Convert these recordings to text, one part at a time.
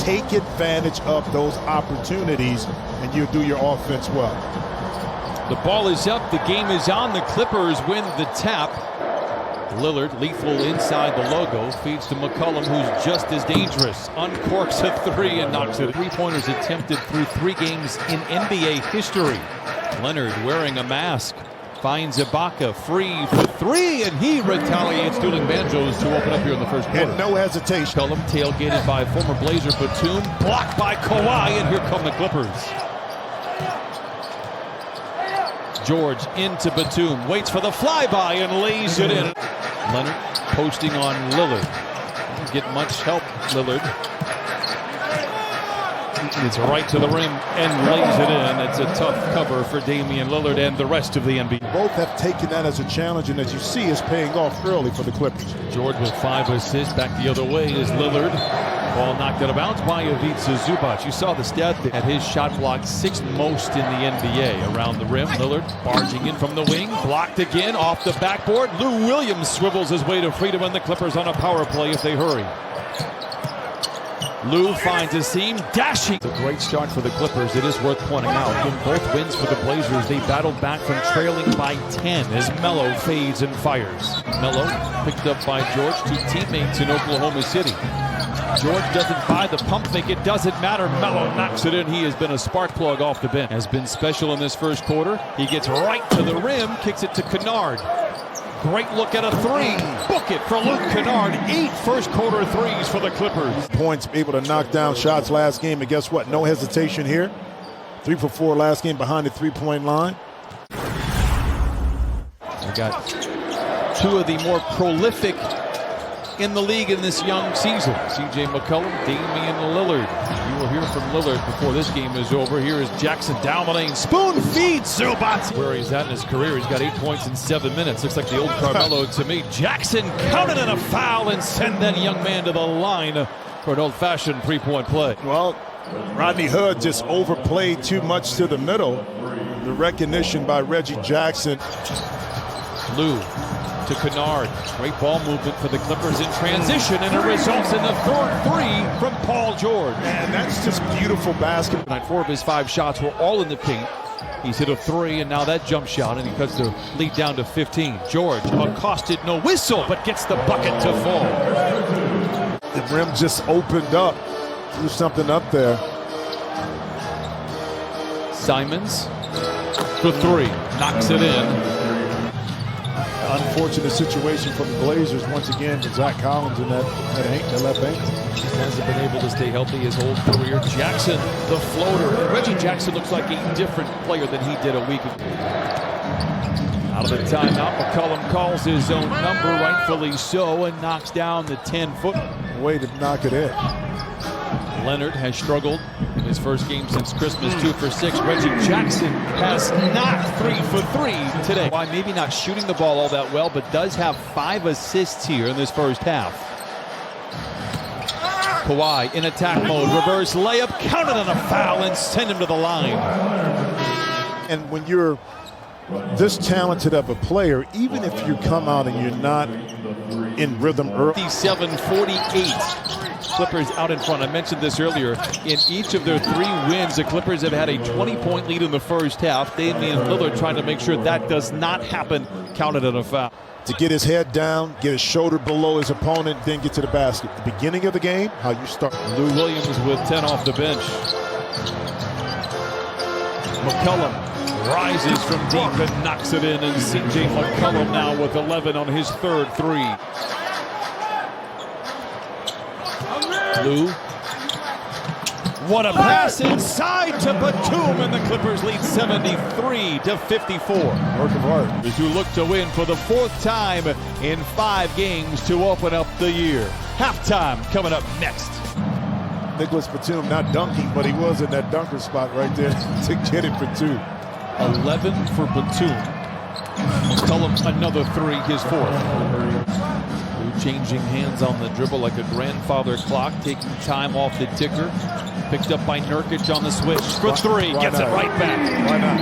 take advantage of those opportunities, and you'll do your offense well. The ball is up. The game is on. The Clippers win the tap. Lillard, lethal inside the logo, feeds to McCollum, who's just as dangerous. Uncorks a three and knocks it. Three-pointers attempted through 3 games in NBA history. Leonard wearing a mask. Finds Ibaka free for 3, and he retaliates, dueling banjos to open up here in the first quarter. And no hesitation. McCollum tailgated by former Blazer Batum, blocked by Kawhi, and here come the Clippers. George into Batum, waits for the flyby and lays it in. Leonard posting on Lillard. Doesn't get much help, Lillard. It's right to the rim and lays it in. It's a tough cover for Damian Lillard and the rest of the NBA. Both have taken that as a challenge, and as you see, is paying off early for the Clippers. George with 5 assists. Back the other way is Lillard. Ball knocked out of bounds by Ivica Zubac. You saw the stat that his shot blocked 6th most in the NBA around the rim. Lillard barging in from the wing. Blocked again off the backboard. Lou Williams swivels his way to freedom, and the Clippers on a power play if they hurry. Lou finds a seam, dashing. It's a great start for the Clippers. It is worth pointing out. In both wins for the Blazers, they battled back from trailing by 10 as Melo fades and fires. Melo picked up by George, 2 teammates in Oklahoma City. George doesn't buy the pump fake. It doesn't matter. Melo knocks it in. He has been a spark plug off the bench. Has been special in this first quarter. He gets right to the rim, kicks it to Kennard. Great look at a 3. Book it for Luke Kennard. 8 first quarter threes for the Clippers. Points, able to knock down shots last game, and guess what? No hesitation here. 3 for 4 last game behind the 3-point line. We got 2 of the more prolific in the league in this young season. C.J. McCollum, Damian Lillard. You will hear from Lillard before this game is over. Here is Jackson down the lane. Spoon feeds Zubac. Where he's at in his career, he's got 8 points in 7 minutes. Looks like the old Carmelo to me. Jackson counted in a foul and send that young man to the line for an old-fashioned 3-point play. Well, Rodney Hood just overplayed too much to the middle. The recognition by Reggie Jackson. Lou to Kennard. Great ball movement for the Clippers in transition, and it results in the 3rd 3 from Paul George. And that's just beautiful basketball. 4 of his 5 shots were all in the paint. He's hit a 3, and now that jump shot, and he cuts the lead down to 15. George accosted, no whistle, but gets the bucket to fall. The rim just opened up. Threw something up there. Simons for 3, knocks it in. Unfortunate situation for the Blazers once again with Zach Collins in that left ankle. He hasn't been able to stay healthy his whole career. Jackson, the floater. Reggie Jackson looks like a different player than he did a week ago. Out of the timeout, McCollum calls his own number, rightfully so, and knocks down the 10-foot. Way to knock it in. Leonard has struggled in his first game since Christmas, 2 for 6. Reggie Jackson has knocked 3 for 3 today. Why maybe not shooting the ball all that well, but does have 5 assists here in this first half. Kawhi in attack mode, reverse layup, counted on a foul and send him to the line. And when you're this talented of a player, even if you come out and you're not in rhythm early. 57-48. Clippers out in front. I mentioned this earlier. In each of their 3 wins, the Clippers have had a 20-point lead in the first half. Damian Lillard trying to make sure that does not happen. Counted on a foul. To get his head down, get his shoulder below his opponent, then get to the basket. The beginning of the game, how you start. Lou Williams with 10 off the bench. McCollum rises from deep and knocks it in, and C.J. McCollum now with 11 on his 3rd 3. Lou. What a pass inside to Batum, and the Clippers lead 73-54. Work of art. Who look to win for the 4th time in 5 games to open up the year. Halftime coming up next. Nicholas Batum not dunking, but he was in that dunker spot right there to get it for 2. 11 for Batum. McCollum another 3, his 4th. Changing hands on the dribble like a grandfather clock, taking time off the ticker. Picked up by Nurkic on the switch for 3, gets it right back. Why not?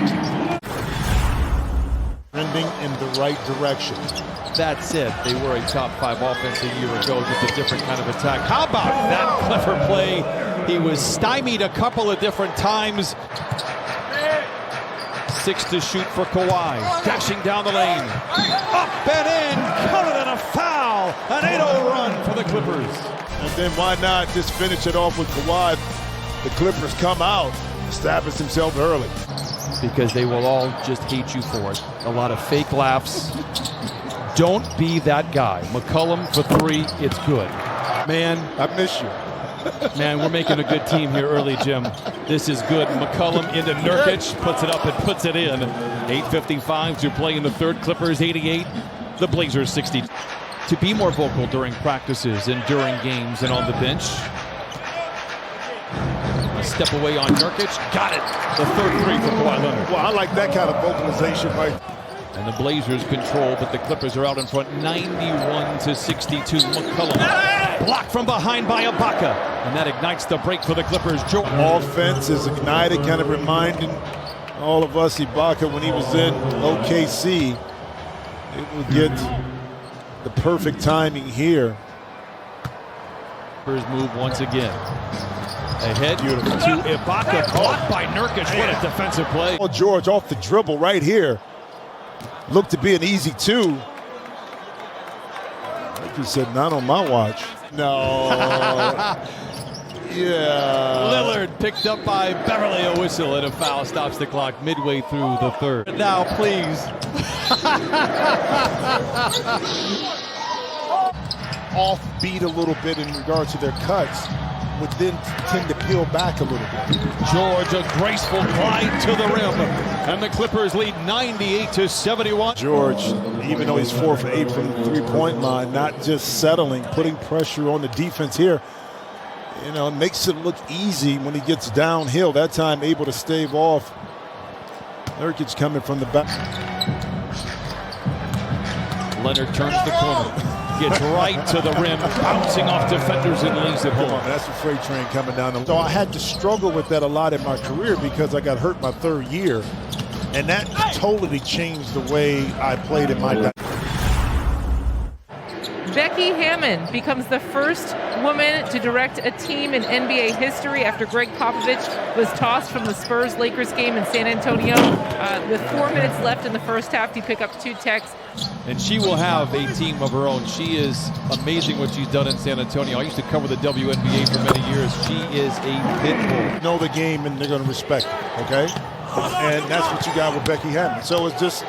Trending in the right direction. That said, they were a top 5 offense a year ago, just a different kind of attack. How about that clever play He was stymied a couple of different times. 6 to shoot for Kawhi. Dashing down the lane. Up and in. Counted and a foul. An 8-0 run for the Clippers. And then why not just finish it off with Kawhi? The Clippers come out, establish themselves early. Because they will all just hate you for it. A lot of fake laughs. Don't be that guy. McCollum for 3, it's good. Man, I miss you. Man, we're making a good team here early, Jim. This is good. McCollum into Nurkic, puts it up and puts it in. 8:55 to play in the third. Clippers 88, the Blazers 60. To be more vocal during practices and during games and on the bench. A step away on Nurkic, got it. The third 3 for Kawhi Leonard. Well, I like that kind of vocalization, right? And the Blazers control, but the Clippers are out in front, 91-62. McCollum blocked from behind by Ibaka, and that ignites the break for the Clippers. Offense is ignited, kind of reminding all of us Ibaka when he was in OKC. It will get the perfect timing here. Clippers move once again. Ahead to Ibaka, blocked by Nurkic. What a defensive play. Paul George off the dribble right here. Looked to be an easy 2. Like you said, not on my watch. No. Yeah. Lillard picked up by Beverly. A whistle and a foul stops the clock midway through the third. Now, please. Offbeat a little bit in regards to their cuts, would then tend to peel back a little bit. George, a graceful glide to the rim, and the Clippers lead 98-71. George, even though he's 4 for 8 from the three-point line, not just settling, putting pressure on the defense here. You know, makes it look easy when he gets downhill. That time able to stave off. Nurkic coming from the back. Leonard turns the corner. Gets right to the rim, bouncing off defenders and leaves it home. That's a freight train coming down. So I had to struggle with that a lot in my career because I got hurt my 3rd year. And that totally changed the way I played in my Becky Hammon becomes the first woman to direct a team in NBA history after Greg Popovich was tossed from the Spurs-Lakers game in San Antonio. With 4 minutes left in the first half, he picked up 2 techs. And she will have a team of her own. She is amazing what she's done in San Antonio. I used to cover the WNBA for many years. She is a pit bull. Know the game and they're going to respect it, okay? And that's what you got with Becky Hammon. So it's just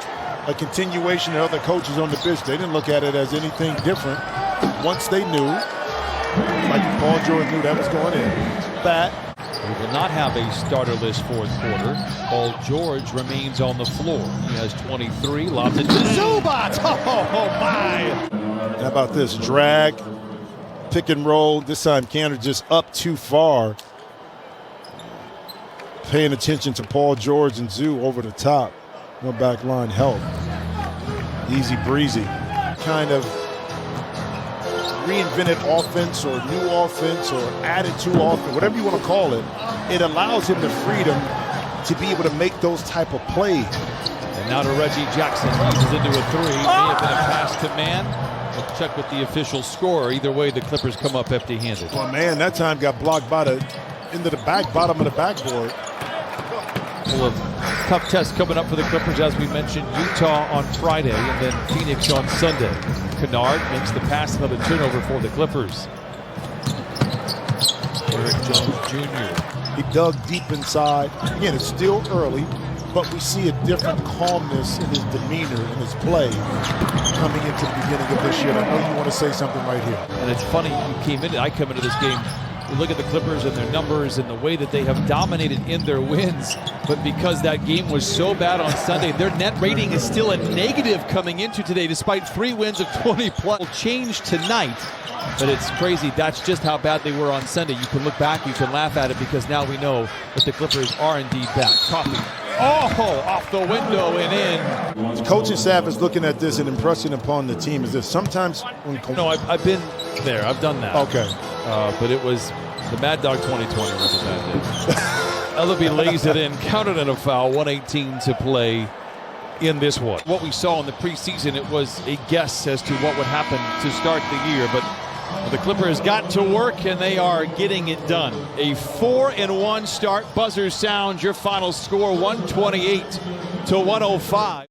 a continuation of other coaches on the bench. They didn't look at it as anything different. Once they knew, like Paul George knew that was going in, that we will not have a starterless fourth quarter. Paul George remains on the floor. He has 23, lobs it to Zubac. Oh my! How about this? Drag, pick and roll. This time Canada just up too far. Paying attention to Paul George and Zoo over the top. No back line help. Easy breezy. Kind of reinvented offense or new offense or added to offense, whatever you want to call it. It allows him the freedom to be able to make those type of plays. And now to Reggie Jackson. He's into a 3. May have been a pass to man. We'll check with the official score. Either way, the Clippers come up empty-handed. Well, man, that time got blocked by the into the bottom of the backboard. Full of tough tests coming up for the Clippers, as we mentioned. Utah on Friday and then Phoenix on Sunday. Kennard makes the pass, another turnover for the Clippers. Eric Jones Jr. He dug deep inside. Again, it's still early, but we see a different calmness in his demeanor, in his play, coming into the beginning of this year. I know you want to say something right here. And it's funny, I come into this game, you look at the Clippers and their numbers and the way that they have dominated in their wins, but because that game was so bad on Sunday, their net rating is still a negative coming into today, despite 3 wins of 20+. Will change tonight, but it's crazy. That's just how bad they were on Sunday. You can look back, you can laugh at it, because now we know that the Clippers are indeed back. Coffee. Oh, off the window and in. The coaching staff is looking at this and impressing upon the team is that sometimes when No, I've been there. I've done that. Okay. But it was the Mad Dog 2020 was a bad day. Ellaby lays it in, counted and a foul, 1:18 to play in this one. What we saw in the preseason, it was a guess as to what would happen to start the year, but The Clippers got to work, and they are getting it done. A 4-1 start. Buzzer sounds your final score, 128 to 105.